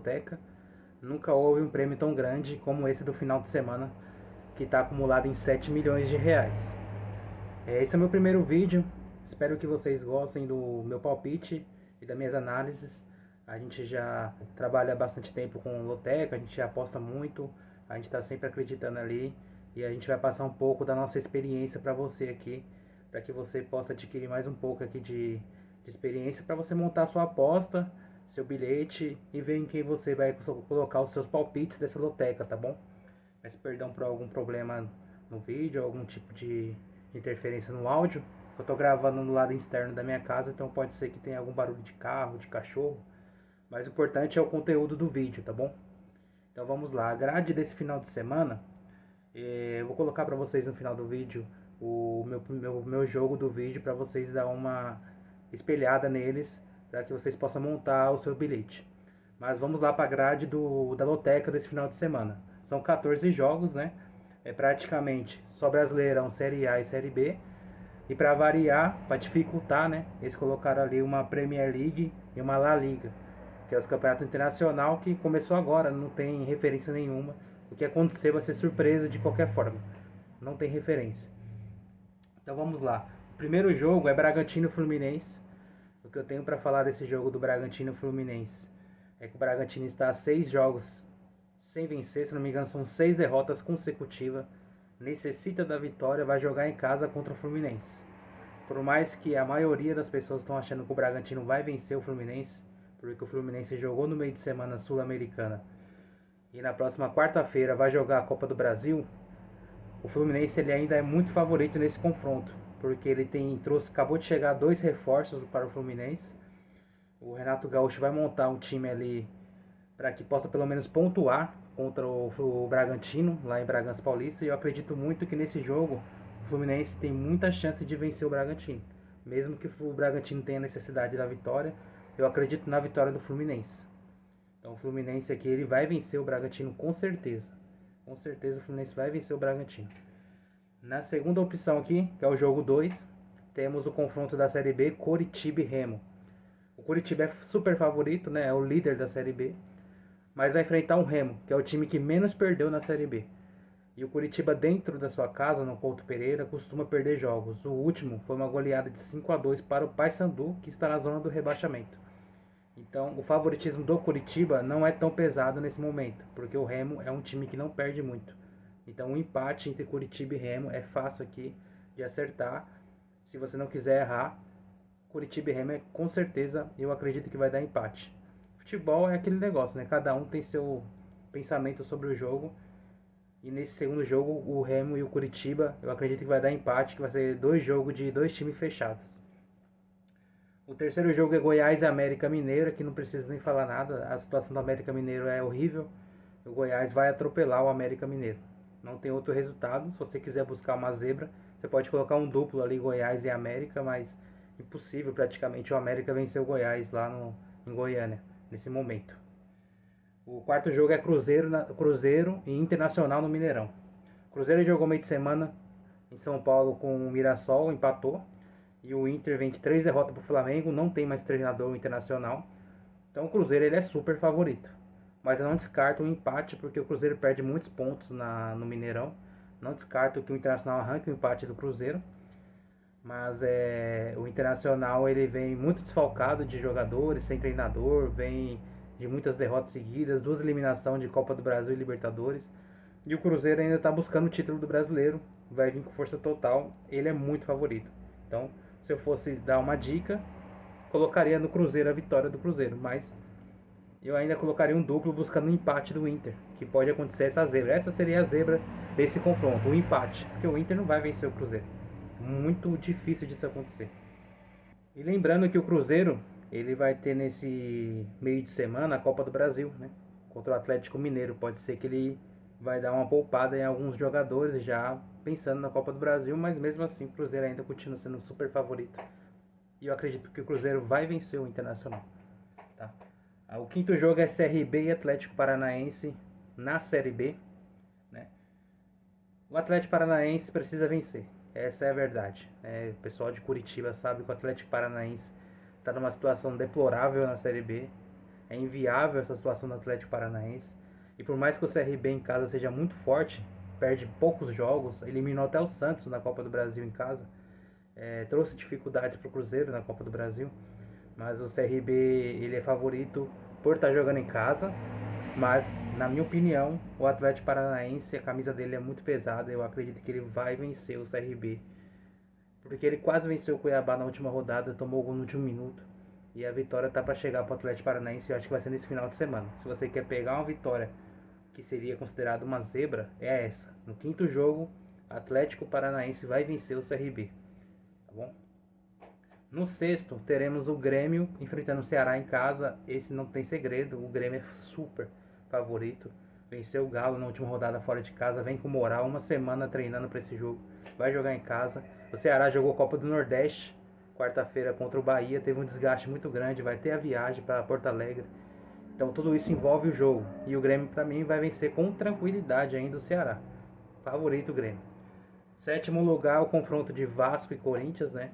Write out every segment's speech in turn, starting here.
Loteca. Nunca houve um prêmio tão grande como esse do final de semana, que está acumulado em 7 milhões de reais. Esse é o meu primeiro vídeo, espero que vocês gostem do meu palpite e das minhas análises. A gente já trabalha há bastante tempo com loteca, a gente já aposta muito, a gente está sempre acreditando ali e a gente vai passar um pouco da nossa experiência para você aqui, para que você possa adquirir mais um pouco aqui de experiência para você montar sua aposta, seu bilhete e ver em quem você vai colocar os seus palpites dessa loteca, tá bom? Peço perdão por algum problema no vídeo, algum tipo de interferência no áudio. Eu estou gravando no lado externo da minha casa, então pode ser que tenha algum barulho de carro, de cachorro. Mas o importante é o conteúdo do vídeo, tá bom? Então vamos lá, a grade desse final de semana, eu vou colocar para vocês no final do vídeo o meu jogo do vídeo para vocês dar uma espelhada neles, para que vocês possam montar o seu bilhete. Mas vamos lá para a grade da loteca desse final de semana. São 14 jogos, né? É praticamente só Brasileirão, Série A e Série B. E para variar, para dificultar, né? Eles colocaram ali uma Premier League e uma La Liga, que é os campeonatos internacional que começou agora, não tem referência nenhuma. O que acontecer vai ser surpresa de qualquer forma. Não tem referência. Então vamos lá. O primeiro jogo é Bragantino Fluminense. O que eu tenho para falar desse jogo do Bragantino Fluminense é que o Bragantino está a 6 jogos sem vencer, se não me engano são 6 derrotas consecutivas. Necessita da vitória, vai jogar em casa contra o Fluminense. Por mais que a maioria das pessoas estão achando que o Bragantino vai vencer o Fluminense, porque o Fluminense jogou no meio de semana sul-americana e na próxima quarta-feira vai jogar a Copa do Brasil, o Fluminense ele ainda é muito favorito nesse confronto, porque ele acabou de chegar 2 reforços para o Fluminense. O Renato Gaúcho vai montar um time ali para que possa pelo menos pontuar contra o Bragantino, lá em Bragança Paulista. E eu acredito muito que nesse jogo o Fluminense tem muita chance de vencer o Bragantino. Mesmo que o Bragantino tenha necessidade da vitória, eu acredito na vitória do Fluminense. Então o Fluminense aqui ele vai vencer o Bragantino com certeza. Com certeza o Fluminense vai vencer o Bragantino. Na segunda opção aqui, que é o jogo 2, temos o confronto da Série B, Coritiba e Remo. O Coritiba é super favorito, né? É o líder da Série B, mas vai enfrentar o Remo, que é o time que menos perdeu na Série B. E o Coritiba dentro da sua casa, no Couto Pereira, costuma perder jogos. O último foi uma goleada de 5-2 para o Paysandu, que está na zona do rebaixamento. Então, o favoritismo do Coritiba não é tão pesado nesse momento, porque o Remo é um time que não perde muito. Então, o empate entre Coritiba e Remo é fácil aqui de acertar. Se você não quiser errar, Coritiba e Remo é com certeza, eu acredito que vai dar empate. Futebol é aquele negócio, né? Cada um tem seu pensamento sobre o jogo. E nesse segundo jogo, o Remo e o Coritiba, eu acredito que vai dar empate, que vai ser 2 jogos de 2 times fechados. O terceiro jogo é Goiás e América Mineiro, que não preciso nem falar nada. A situação do América Mineiro é horrível. O Goiás vai atropelar o América Mineiro. Não tem outro resultado. Se você quiser buscar uma zebra, você pode colocar um duplo ali, Goiás e América, mas impossível praticamente o América vencer o Goiás lá em Goiânia, nesse momento. O quarto jogo é Cruzeiro e Internacional no Mineirão. O Cruzeiro jogou meio de semana em São Paulo com o Mirassol, empatou. E o Inter vem de 3 derrotas para o Flamengo, não tem mais treinador internacional. Então o Cruzeiro ele é super favorito. Mas eu não descarto o empate, porque o Cruzeiro perde muitos pontos no Mineirão. Não descarto que o Internacional arranque o empate do Cruzeiro. Mas o Internacional ele vem muito desfalcado de jogadores, sem treinador, vem de muitas derrotas seguidas, 2 eliminações de Copa do Brasil e Libertadores. E o Cruzeiro ainda está buscando o título do Brasileiro, vai vir com força total, ele é muito favorito. Então, se eu fosse dar uma dica, colocaria no Cruzeiro a vitória do Cruzeiro, mas eu ainda colocaria um duplo buscando um empate do Inter, que pode acontecer essa zebra. Essa seria a zebra desse confronto, o empate, porque o Inter não vai vencer o Cruzeiro. Muito difícil disso acontecer. E lembrando que o Cruzeiro, ele vai ter nesse meio de semana a Copa do Brasil, né? Contra o Atlético Mineiro. Pode ser que ele vai dar uma poupada em alguns jogadores já pensando na Copa do Brasil, mas mesmo assim o Cruzeiro ainda continua sendo super favorito. E eu acredito que o Cruzeiro vai vencer o Internacional. Tá? O quinto jogo é CRB e Atlético Paranaense na Série B. Né? O Atlético Paranaense precisa vencer. Essa é a verdade. O pessoal de Curitiba sabe que o Atlético Paranaense está numa situação deplorável na Série B. É inviável essa situação do Atlético Paranaense. E por mais que o CRB em casa seja muito forte, perde poucos jogos, eliminou até o Santos na Copa do Brasil em casa, trouxe dificuldades para o Cruzeiro na Copa do Brasil. Mas o CRB ele é favorito por estar jogando em casa. Mas, na minha opinião, o Atlético Paranaense, a camisa dele é muito pesada. Eu acredito que ele vai vencer o CRB. Porque ele quase venceu o Cuiabá na última rodada, tomou o gol no último minuto. E a vitória tá para chegar para o Atlético Paranaense, eu acho que vai ser nesse final de semana. Se você quer pegar uma vitória que seria considerada uma zebra, é essa. No quinto jogo, Atlético Paranaense vai vencer o CRB. Tá bom? No sexto, teremos o Grêmio enfrentando o Ceará em casa. Esse não tem segredo, o Grêmio é super favorito. Venceu o Galo na última rodada fora de casa, vem com moral, uma semana treinando para esse jogo. Vai jogar em casa. O Ceará jogou Copa do Nordeste quarta-feira contra o Bahia, teve um desgaste muito grande, vai ter a viagem para Porto Alegre. Então tudo isso envolve o jogo. E o Grêmio para mim vai vencer com tranquilidade ainda o Ceará. Favorito o Grêmio. Sétimo lugar, o confronto de Vasco e Corinthians, né?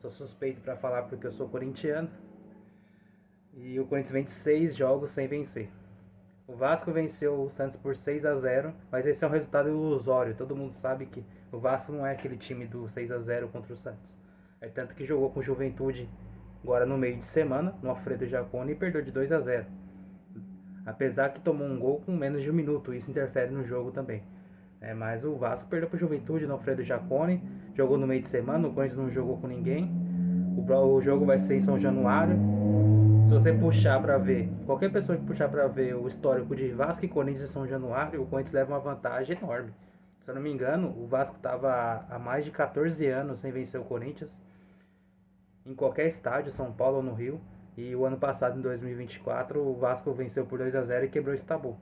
Sou suspeito para falar porque eu sou corintiano. E o Corinthians vem de 6 jogos sem vencer. O Vasco venceu o Santos por 6-0, mas esse é um resultado ilusório. Todo mundo sabe que o Vasco não é aquele time do 6-0 contra o Santos. É tanto que jogou com Juventude agora no meio de semana, no Alfredo Jaconi, e perdeu de 2-0. Apesar que tomou um gol com menos de um minuto, isso interfere no jogo também. Mas o Vasco perdeu para o Juventude no Alfredo Jaconi, jogou no meio de semana, o Corinthians não jogou com ninguém. O jogo vai ser em São Januário. Se você puxar para ver, qualquer pessoa que puxar para ver o histórico de Vasco e Corinthians em São Januário, o Corinthians leva uma vantagem enorme. Se eu não me engano, o Vasco estava há mais de 14 anos sem vencer o Corinthians em qualquer estádio, São Paulo ou no Rio. E o ano passado, em 2024, o Vasco venceu por 2-0 e quebrou esse tabu.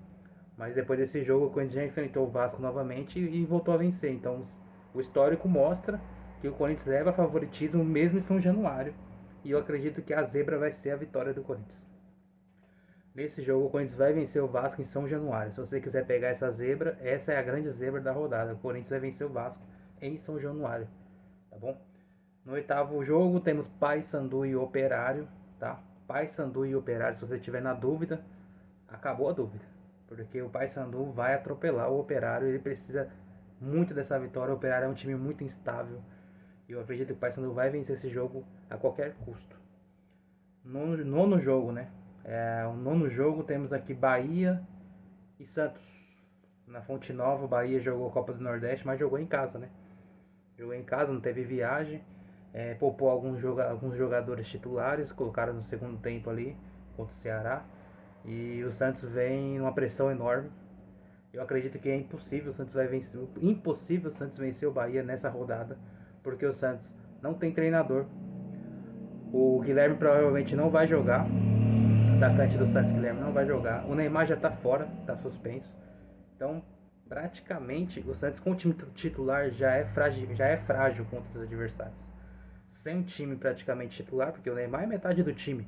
Mas depois desse jogo, o Corinthians já enfrentou o Vasco novamente e voltou a vencer. Então, o histórico mostra que o Corinthians leva favoritismo mesmo em São Januário. E eu acredito que a zebra vai ser a vitória do Corinthians. Nesse jogo, o Corinthians vai vencer o Vasco em São Januário. Se você quiser pegar essa zebra, essa é a grande zebra da rodada. O Corinthians vai vencer o Vasco em São Januário. Tá bom? No oitavo jogo, temos Paysandu e Operário. Tá? Paysandu e Operário, se você tiver na dúvida, acabou a dúvida. Porque o Paysandu vai atropelar o Operário. Ele precisa muito dessa vitória. O Operário é um time muito instável. E eu acredito que o Paysandu vai vencer esse jogo a qualquer custo. Nono jogo, né? O nono jogo temos aqui Bahia e Santos. Na Fonte Nova, o Bahia jogou Copa do Nordeste, mas jogou em casa, né? Jogou em casa, não teve viagem. Poupou alguns jogadores titulares, colocaram no segundo tempo ali contra o Ceará. E o Santos vem numa pressão enorme. Eu acredito que é impossível o Santos vencer o Bahia nessa rodada, porque o Santos não tem treinador. O Guilherme provavelmente não vai jogar. O atacante do Santos, Guilherme, não vai jogar. O Neymar já está fora, está suspenso. Então, praticamente, o Santos com o time titular já é frágil contra os adversários. Sem um time praticamente titular, porque o Neymar é metade do time.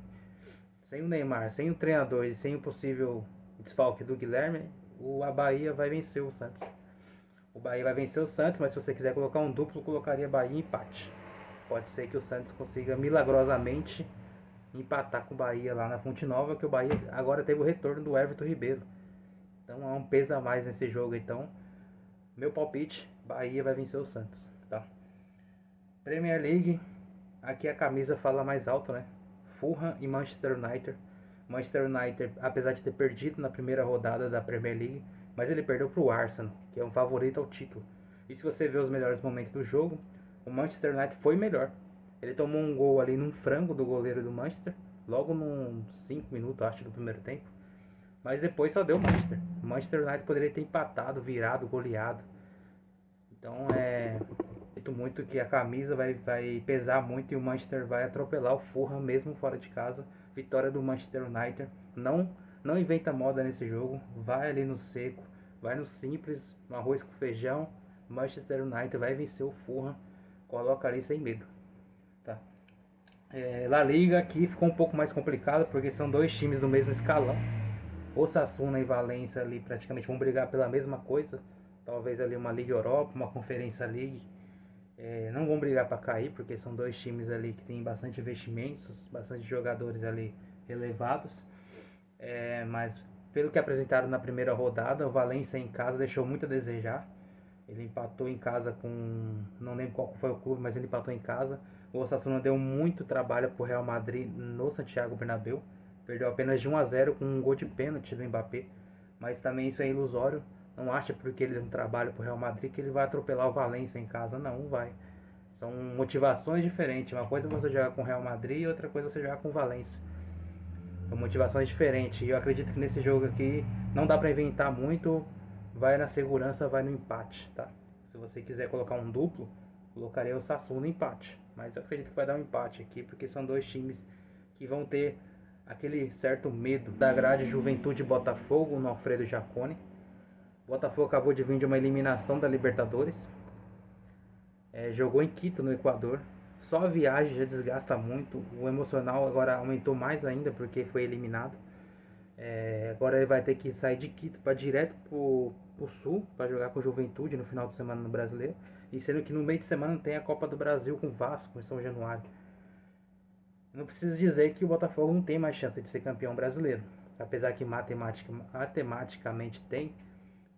Sem o Neymar, sem o treinador e sem o possível desfalque do Guilherme, a Bahia vai vencer o Santos. O Bahia vai vencer o Santos, mas se você quiser colocar um duplo, colocaria Bahia e empate. Pode ser que o Santos consiga milagrosamente empatar com o Bahia lá na Fonte Nova, que o Bahia agora teve o retorno do Everton Ribeiro. Então há um peso a mais nesse jogo. Então, meu palpite, Bahia vai vencer o Santos. Tá? Premier League, aqui a camisa fala mais alto, né? Fulham e Manchester United. Manchester United, apesar de ter perdido na primeira rodada da Premier League, mas ele perdeu para o Arsenal, que é um favorito ao título. E se você ver os melhores momentos do jogo, o Manchester United foi melhor. Ele tomou um gol ali num frango do goleiro do Manchester, logo nos 5 minutos, acho, do primeiro tempo. Mas depois só deu o Manchester. O Manchester United poderia ter empatado, virado, goleado. Então acredito muito que a camisa vai pesar muito e o Manchester vai atropelar o Fulham mesmo fora de casa. Vitória do Manchester United. Não inventa moda nesse jogo. Vai ali no seco, vai no simples, no arroz com feijão. Manchester United vai vencer o Fulham. Coloca ali sem medo. Tá? La Liga aqui ficou um pouco mais complicado porque são dois times do mesmo escalão. Osasuna e Valência ali praticamente vão brigar pela mesma coisa. Talvez ali uma Liga Europa, uma Conferência League. Não vão brigar para cair, porque são dois times ali que tem bastante investimentos, bastante jogadores ali relevados. Mas pelo que apresentaram na primeira rodada, o Valência em casa deixou muito a desejar. Ele empatou em casa com, não lembro qual foi o clube, mas ele empatou em casa. O Osasuna deu muito trabalho para o Real Madrid no Santiago Bernabéu. Perdeu apenas de 1-0 com um gol de pênalti do Mbappé. Mas também isso é ilusório. Não acha porque ele deu um trabalho para o Real Madrid que ele vai atropelar o Valência em casa. Não vai. São motivações diferentes. Uma coisa é você jogar com o Real Madrid e outra coisa é você jogar com o Valência. São motivações diferentes. E eu acredito que nesse jogo aqui não dá para inventar muito. Vai na segurança, vai no empate, tá? Se você quiser colocar um duplo, colocaria o Sassuolo no empate. Mas eu acredito que vai dar um empate aqui, porque são dois times que vão ter aquele certo medo da grade Juventude Botafogo no Alfredo Jaconi. O Botafogo acabou de vir de uma eliminação da Libertadores. Jogou em Quito, no Equador. Só a viagem já desgasta muito. O emocional agora aumentou mais ainda porque foi eliminado. Agora ele vai ter que sair de Quito para direto pro sul para jogar com o Juventude no final de semana no Brasileiro. E sendo que no meio de semana tem a Copa do Brasil com o Vasco em São Januário. Não preciso dizer que o Botafogo não tem mais chance de ser campeão brasileiro. Apesar que matematicamente tem.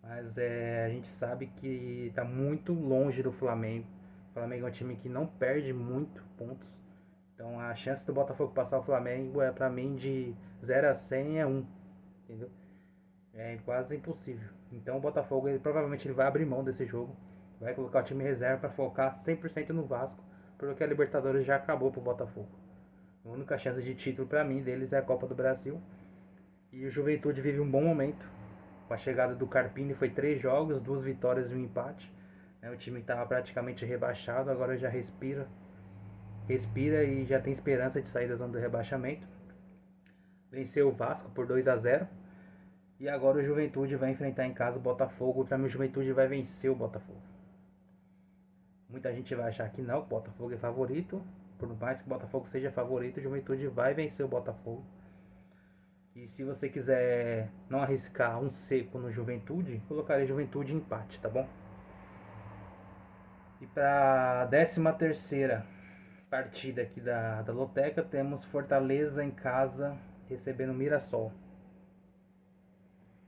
Mas a gente sabe que está muito longe do Flamengo. O Flamengo é um time que não perde muito pontos. Então a chance do Botafogo passar o Flamengo é para mim de 0-100 é 1. Entendeu? É quase impossível. Então o Botafogo provavelmente ele vai abrir mão desse jogo. Vai colocar o time reserva para focar 100% no Vasco. Porque a Libertadores já acabou pro Botafogo. A única chance de título para mim deles é a Copa do Brasil. E o Juventude vive um bom momento. Com a chegada do Carpini foi 3 jogos, 2 vitórias e um empate. O time estava praticamente rebaixado, agora já respira e já tem esperança de sair da zona do rebaixamento. Venceu o Vasco por 2-0. E agora o Juventude vai enfrentar em casa o Botafogo. Para mim o Juventude vai vencer o Botafogo. Muita gente vai achar que não, o Botafogo é favorito. Por mais que o Botafogo seja favorito, o Juventude vai vencer o Botafogo. E se você quiser não arriscar um seco no Juventude, colocaria Juventude em empate, tá bom? E para a 13ª partida aqui da Loteca, temos Fortaleza em casa recebendo Mirassol.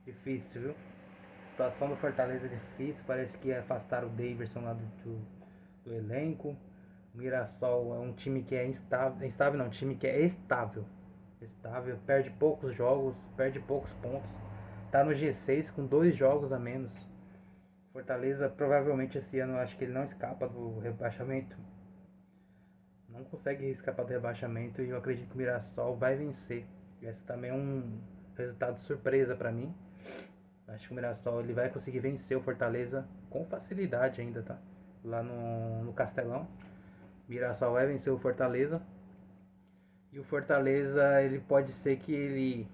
Difícil, viu? A situação do Fortaleza é difícil, parece que afastaram o Davidson lá do elenco. O Mirassol é um time que é instável não, um time que é estável, perde poucos jogos, perde poucos pontos. Tá no G6 com 2 jogos a menos. Fortaleza provavelmente esse ano acho que ele não escapa do rebaixamento. Não consegue escapar do rebaixamento e eu acredito que o Mirassol vai vencer. Esse também é um resultado surpresa para mim. Acho que o Mirassol ele vai conseguir vencer o Fortaleza com facilidade ainda, tá? Lá no Castelão. O Mirassol vai vencer o Fortaleza. E o Fortaleza, ele pode ser que ele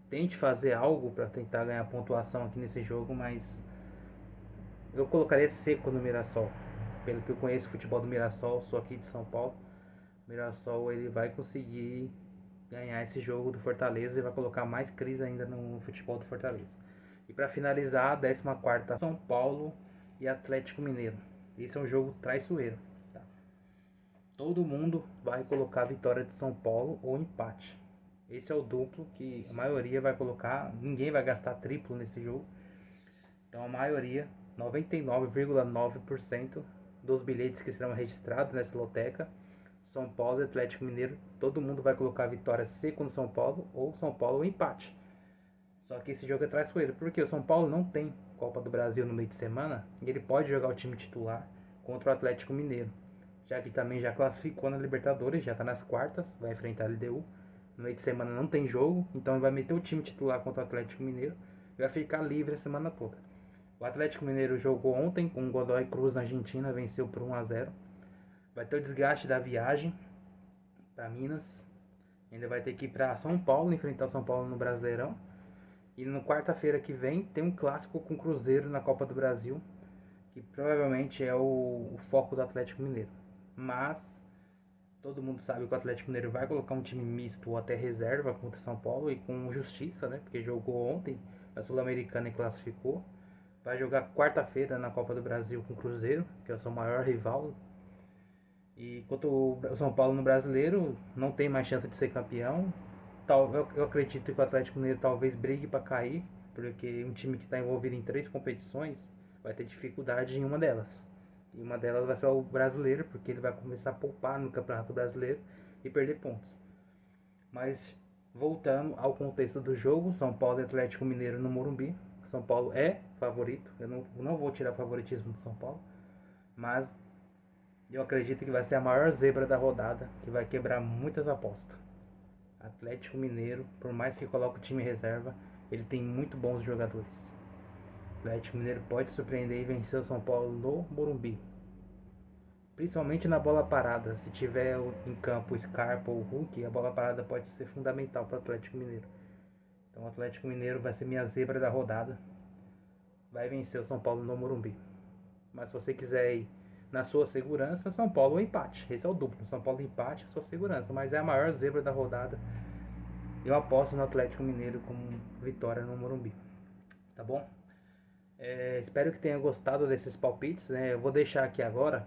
tente fazer algo para tentar ganhar pontuação aqui nesse jogo, mas eu colocaria seco no Mirassol. Pelo que eu conheço o futebol do Mirassol, sou aqui de São Paulo. O Mirassol ele vai conseguir ganhar esse jogo do Fortaleza e vai colocar mais crise ainda no futebol do Fortaleza. E para finalizar, a 14ª, São Paulo e Atlético Mineiro. Esse é um jogo traiçoeiro. Tá? Todo mundo vai colocar a vitória de São Paulo ou empate. Esse é o duplo que a maioria vai colocar. Ninguém vai gastar triplo nesse jogo. Então a maioria, 99,9% dos bilhetes que serão registrados nessa loteca, São Paulo e Atlético Mineiro, todo mundo vai colocar a vitória seco no São Paulo ou São Paulo empate. Só que esse jogo é traiçoeiro, porque o São Paulo não tem Copa do Brasil no meio de semana e ele pode jogar o time titular contra o Atlético Mineiro. Já que também já classificou na Libertadores, já está nas quartas, vai enfrentar a LDU. No meio de semana não tem jogo, então ele vai meter o time titular contra o Atlético Mineiro e vai ficar livre a semana toda. O Atlético Mineiro jogou ontem com o Godoy Cruz na Argentina, venceu por 1-0. Vai ter o desgaste da viagem para Minas. Ainda vai ter que ir para São Paulo, enfrentar o São Paulo no Brasileirão. E na quarta-feira que vem tem um clássico com o Cruzeiro na Copa do Brasil, que provavelmente é o foco do Atlético Mineiro. Mas todo mundo sabe que o Atlético Mineiro vai colocar um time misto ou até reserva contra o São Paulo e com justiça, né? Porque jogou ontem a Sul-Americana e classificou. Vai jogar quarta-feira na Copa do Brasil com o Cruzeiro, que é o seu maior rival. E quanto o São Paulo no Brasileiro, não tem mais chance de ser campeão. eu acredito que o Atlético Mineiro talvez brigue para cair, porque um time que está envolvido em 3 competições vai ter dificuldade em uma delas. E uma delas vai ser o brasileiro, porque ele vai começar a poupar no Campeonato Brasileiro e perder pontos. Mas voltando ao contexto do jogo, São Paulo e Atlético Mineiro no Morumbi. São Paulo é favorito, eu não vou tirar o favoritismo do São Paulo, mas eu acredito que vai ser a maior zebra da rodada, que vai quebrar muitas apostas. Atlético Mineiro, por mais que coloque o time reserva, ele tem muito bons jogadores. Atlético Mineiro pode surpreender e vencer o São Paulo no Morumbi. Principalmente na bola parada. Se tiver em campo o Scarpa ou o Hulk, a bola parada pode ser fundamental para o Atlético Mineiro. Então o Atlético Mineiro vai ser minha zebra da rodada. Vai vencer o São Paulo no Morumbi. Mas se você quiser ir na sua segurança, São Paulo empate. Esse é o duplo. São Paulo empate, a sua segurança. Mas é a maior zebra da rodada. Eu aposto no Atlético Mineiro como vitória no Morumbi. Tá bom? Espero que tenha gostado desses palpites. Eu vou deixar aqui agora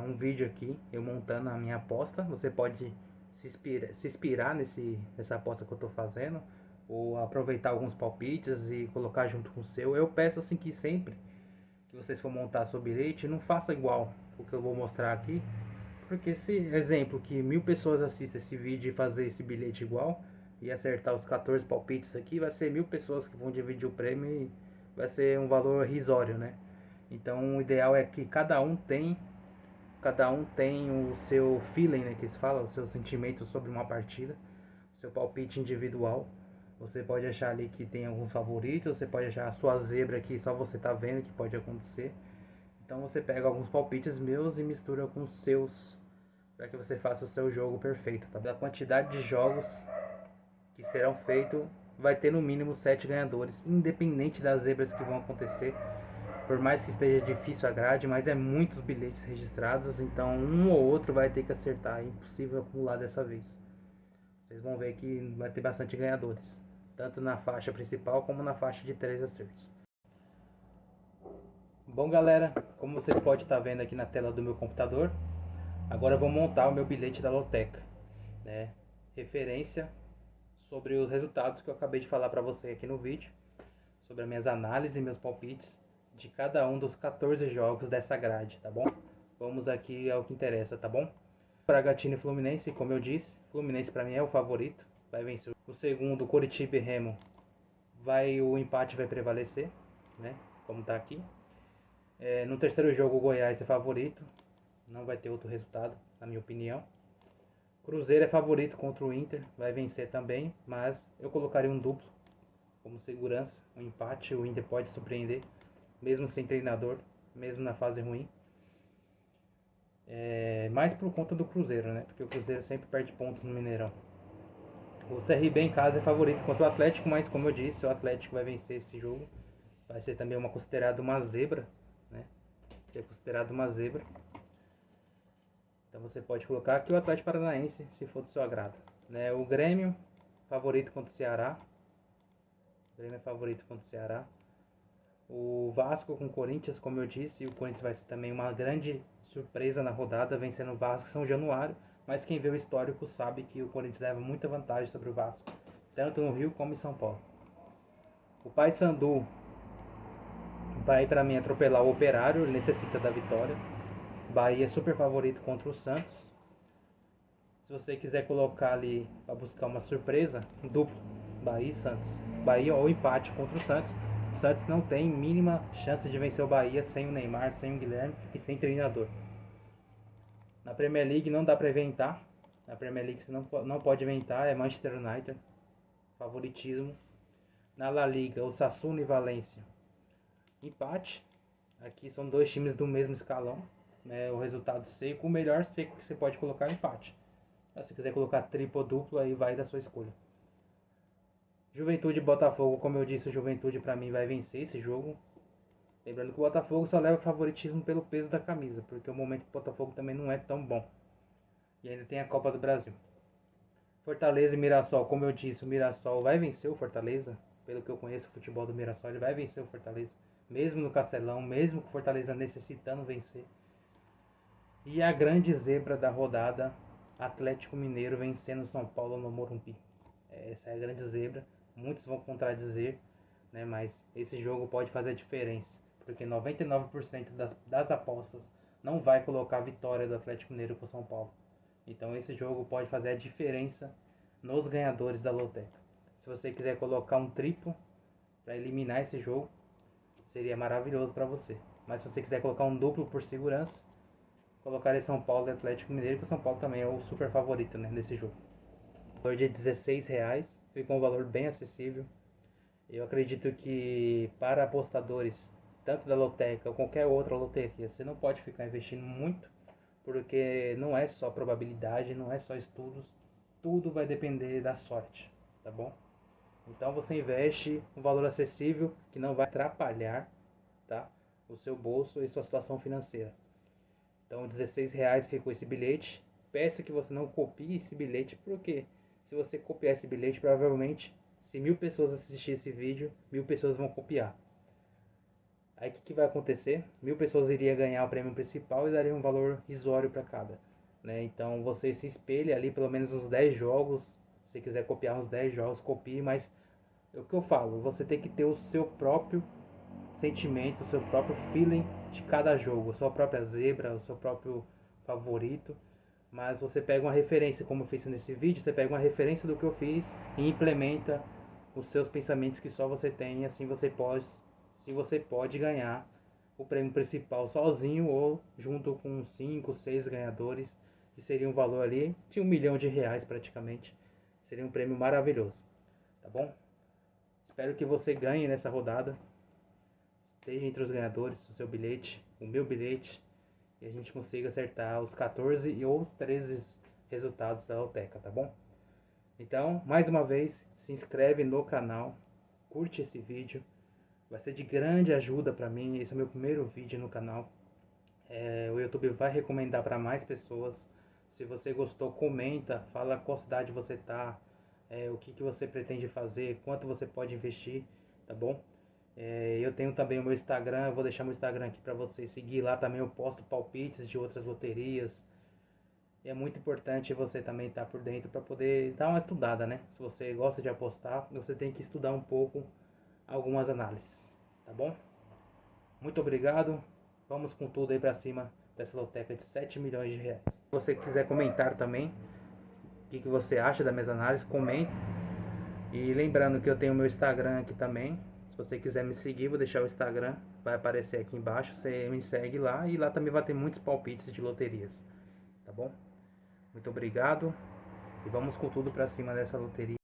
um vídeo aqui, eu montando a minha aposta. Você pode se inspirar nessa aposta que eu estou fazendo, ou aproveitar alguns palpites e colocar junto com o seu. Eu peço assim que sempre que vocês for montar seu bilhete, não faça igual o que eu vou mostrar aqui, porque se exemplo que 1000 pessoas assistem esse vídeo e fazer esse bilhete igual e acertar os 14 palpites aqui, vai ser 1000 pessoas que vão dividir o prêmio e vai ser um valor irrisório, né? Então o ideal é que cada um tem o seu feeling, né, que eles falam, o seu sentimento sobre uma partida, o seu palpite individual. Você pode achar ali que tem alguns favoritos, você pode achar a sua zebra que só você tá vendo que pode acontecer. Então você pega alguns palpites meus e mistura com os seus, para que você faça o seu jogo perfeito, tá? Da quantidade de jogos que serão feitos, vai ter no mínimo 7 ganhadores, independente das zebras que vão acontecer. Por mais que esteja difícil a grade, mas é muitos bilhetes registrados, então um ou outro vai ter que acertar, é impossível acumular dessa vez. Vocês vão ver que vai ter bastante ganhadores, tanto na faixa principal como na faixa de 3 acertos. Bom galera, como vocês podem estar vendo aqui na tela do meu computador, agora eu vou montar o meu bilhete da loteca, né? Referência sobre os resultados que eu acabei de falar para você aqui no vídeo, sobre as minhas análises e meus palpites de cada um dos 14 jogos dessa grade, tá bom? Vamos aqui ao que interessa, tá bom? Bragantino e Fluminense, como eu disse, Fluminense para mim é o favorito, vai vencer. O segundo, Coritiba e Remo, o empate vai prevalecer, né? Como tá aqui. No terceiro jogo, o Goiás é favorito, não vai ter outro resultado, na minha opinião. Cruzeiro é favorito contra o Inter, vai vencer também, mas eu colocaria um duplo como segurança, um empate. O Inter pode surpreender, mesmo sem treinador, mesmo na fase ruim. Mais por conta do Cruzeiro, né? Porque o Cruzeiro sempre perde pontos no Mineirão. O CRB em casa é favorito contra o Atlético, mas como eu disse, o Atlético vai vencer esse jogo. Vai ser também considerado uma zebra, né? Ser considerado uma zebra. Então você pode colocar aqui o Atlético Paranaense, se for do seu agrado, né? O Grêmio, favorito contra o Ceará. O Grêmio é favorito contra o Ceará. O Vasco com o Corinthians, como eu disse, e o Corinthians vai ser também uma grande surpresa na rodada, vencendo o Vasco em São Januário, mas quem vê o histórico sabe que o Corinthians leva muita vantagem sobre o Vasco, tanto no Rio como em São Paulo. O Paysandu vai para mim atropelar o Operário, ele necessita da vitória. Bahia é super favorito contra o Santos. Se você quiser colocar ali para buscar uma surpresa, duplo, Bahia e Santos. Bahia ou empate contra o Santos. O Santos não tem mínima chance de vencer o Bahia sem o Neymar, sem o Guilherme e sem treinador. Na Premier League não dá para inventar. Na Premier League você não pode inventar, é Manchester United, favoritismo. Na La Liga, o Sassuolo e Valência, empate. Aqui são dois times do mesmo escalão, né? O resultado seco, o melhor seco que você pode colocar é empate. Se você quiser colocar triplo ou duplo, aí vai da sua escolha. Juventude e Botafogo, como eu disse, o Juventude para mim vai vencer esse jogo. Lembrando que o Botafogo só leva favoritismo pelo peso da camisa, porque o momento do Botafogo também não é tão bom. E ainda tem a Copa do Brasil. Fortaleza e Mirassol, como eu disse, o Mirassol vai vencer o Fortaleza. Pelo que eu conheço o futebol do Mirassol, ele vai vencer o Fortaleza. Mesmo no Castelão, mesmo com o Fortaleza necessitando vencer. E a grande zebra da rodada, Atlético Mineiro vencendo São Paulo no Morumbi. Essa é a grande zebra. Muitos vão contradizer, né? Mas esse jogo pode fazer a diferença, porque 99% das apostas não vai colocar a vitória do Atlético Mineiro com o São Paulo. Então esse jogo pode fazer a diferença nos ganhadores da loteca. Se você quiser colocar um triplo para eliminar esse jogo, seria maravilhoso para você. Mas se você quiser colocar um duplo por segurança, colocar São Paulo e Atlético Mineiro, que o São Paulo também é o super favorito, né, nesse jogo. O valor de R$16, ficou um valor bem acessível. Eu acredito que para apostadores, tanto da loteca ou qualquer outra loteria, você não pode ficar investindo muito, porque não é só probabilidade, não é só estudos, tudo vai depender da sorte, tá bom? Então você investe um valor acessível que não vai atrapalhar, tá, o seu bolso e sua situação financeira. Então R$16 ficou esse bilhete. Peço que você não copie esse bilhete, porque se você copiar esse bilhete, provavelmente, se 1000 pessoas assistirem esse vídeo, 1000 pessoas vão copiar. Aí o que vai acontecer? 1000 pessoas iriam ganhar o prêmio principal e daria um valor risório para cada, né? Então você se espelha ali pelo menos uns 10 jogos. Se quiser copiar uns 10 jogos, copie, mas é o que eu falo, você tem que ter o seu próprio sentimento, o seu próprio feeling de cada jogo, a sua própria zebra, o seu próprio favorito. Mas você pega uma referência, como eu fiz nesse vídeo, você pega uma referência do que eu fiz e implementa os seus pensamentos que só você tem, e assim você pode ganhar o prêmio principal sozinho ou junto com 5, 6 ganhadores, que seria um valor ali de R$1 milhão praticamente. Seria um prêmio maravilhoso, tá bom? Espero que você ganhe nessa rodada, esteja entre os ganhadores, o seu bilhete, o meu bilhete, e a gente consiga acertar os 14 e ou os 13 resultados da loteca, tá bom? Então, mais uma vez, se inscreve no canal, curte esse vídeo, vai ser de grande ajuda para mim. Esse é o meu primeiro vídeo no canal. O YouTube vai recomendar para mais pessoas. Se você gostou, comenta, fala qual cidade você tá, o que você pretende fazer, quanto você pode investir, tá bom? Eu tenho também o meu Instagram, eu vou deixar meu Instagram aqui para você seguir. Lá também eu posto palpites de outras loterias. E é muito importante você também estar por dentro para poder dar uma estudada, né? Se você gosta de apostar, você tem que estudar um pouco algumas análises, tá bom? Muito obrigado. Vamos com tudo aí para cima dessa loteca de R$7 milhões. Se você quiser comentar também o que você acha da minhas análises, comente. E lembrando que eu tenho o meu Instagram aqui também. Se você quiser me seguir, vou deixar o Instagram, vai aparecer aqui embaixo. Você me segue lá e lá também vai ter muitos palpites de loterias, tá bom? Muito obrigado e vamos com tudo pra cima dessa loteria.